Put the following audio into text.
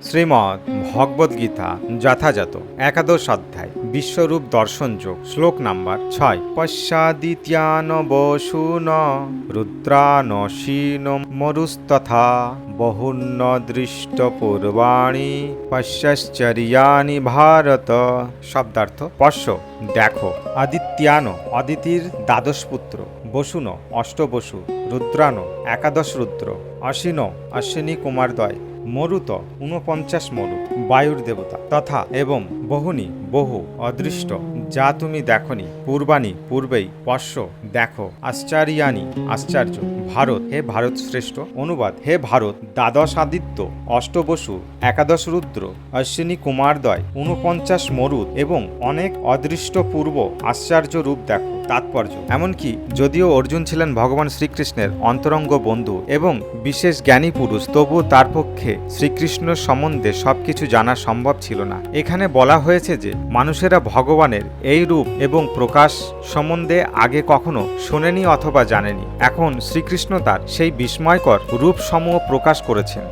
শ্রীমদ্ ভগবদ্গীতা যথাযথ একাদশ অধ্যায় বিশ্বরূপ দর্শন যোগ শ্লোক নাম্বার 6। পশ্চাদিত্যান বসুন রুদ্রানশীন মরুস্তথা বহুন্ন দৃষ্ট পূর্বাণি পশ্চাশ্চর্যানি ভারত। শব্দার্থ পশ্য দেখো, আদিত্যান অদিতির দ্বাদশ পুত্র, বসুন অষ্টবসু, রুদ্রান একাদশ রুদ্র, অশ্বিন অশ্বিনী কুমারদ্বয়, মরুত 49 মরুত বায়ুর দেবতা, তথা এবং বহুনি বহু অদৃষ্ট যা তুমি দেখনি, পূর্বাণী পূর্বেই, পশ্য দেখো, আশ্চর্যানি আশ্চর্য, ভারত হে ভারত শ্রেষ্ঠ। অনুবাদ: হে ভারত, দ্বাদশ আদিত্য, অষ্টবসু, একাদশ রুদ্র, অশ্বিনী কুমারদ্বয়, 49 মরুত এবং অনেক অদৃষ্ট পূর্ব আশ্চর্য রূপ দেখো। তাৎপর্য: এমনকি যদিও অর্জুন ছিলেন ভগবান শ্রীকৃষ্ণের অন্তরঙ্গ বন্ধু এবং বিশেষ জ্ঞানী পুরুষ, তবু তার পক্ষে শ্রীকৃষ্ণ সম্বন্ধে সবকিছু জানা সম্ভব ছিল না। এখানে বলা হয়েছে যে মানুষেরা ভগবানের এই রূপ এবং প্রকাশ সম্বন্ধে আগে কখনো শোনেনি অথবা জানেনি। এখন শ্রীকৃষ্ণ তার সেই বিস্ময়কর রূপসমূহ প্রকাশ করেছেন।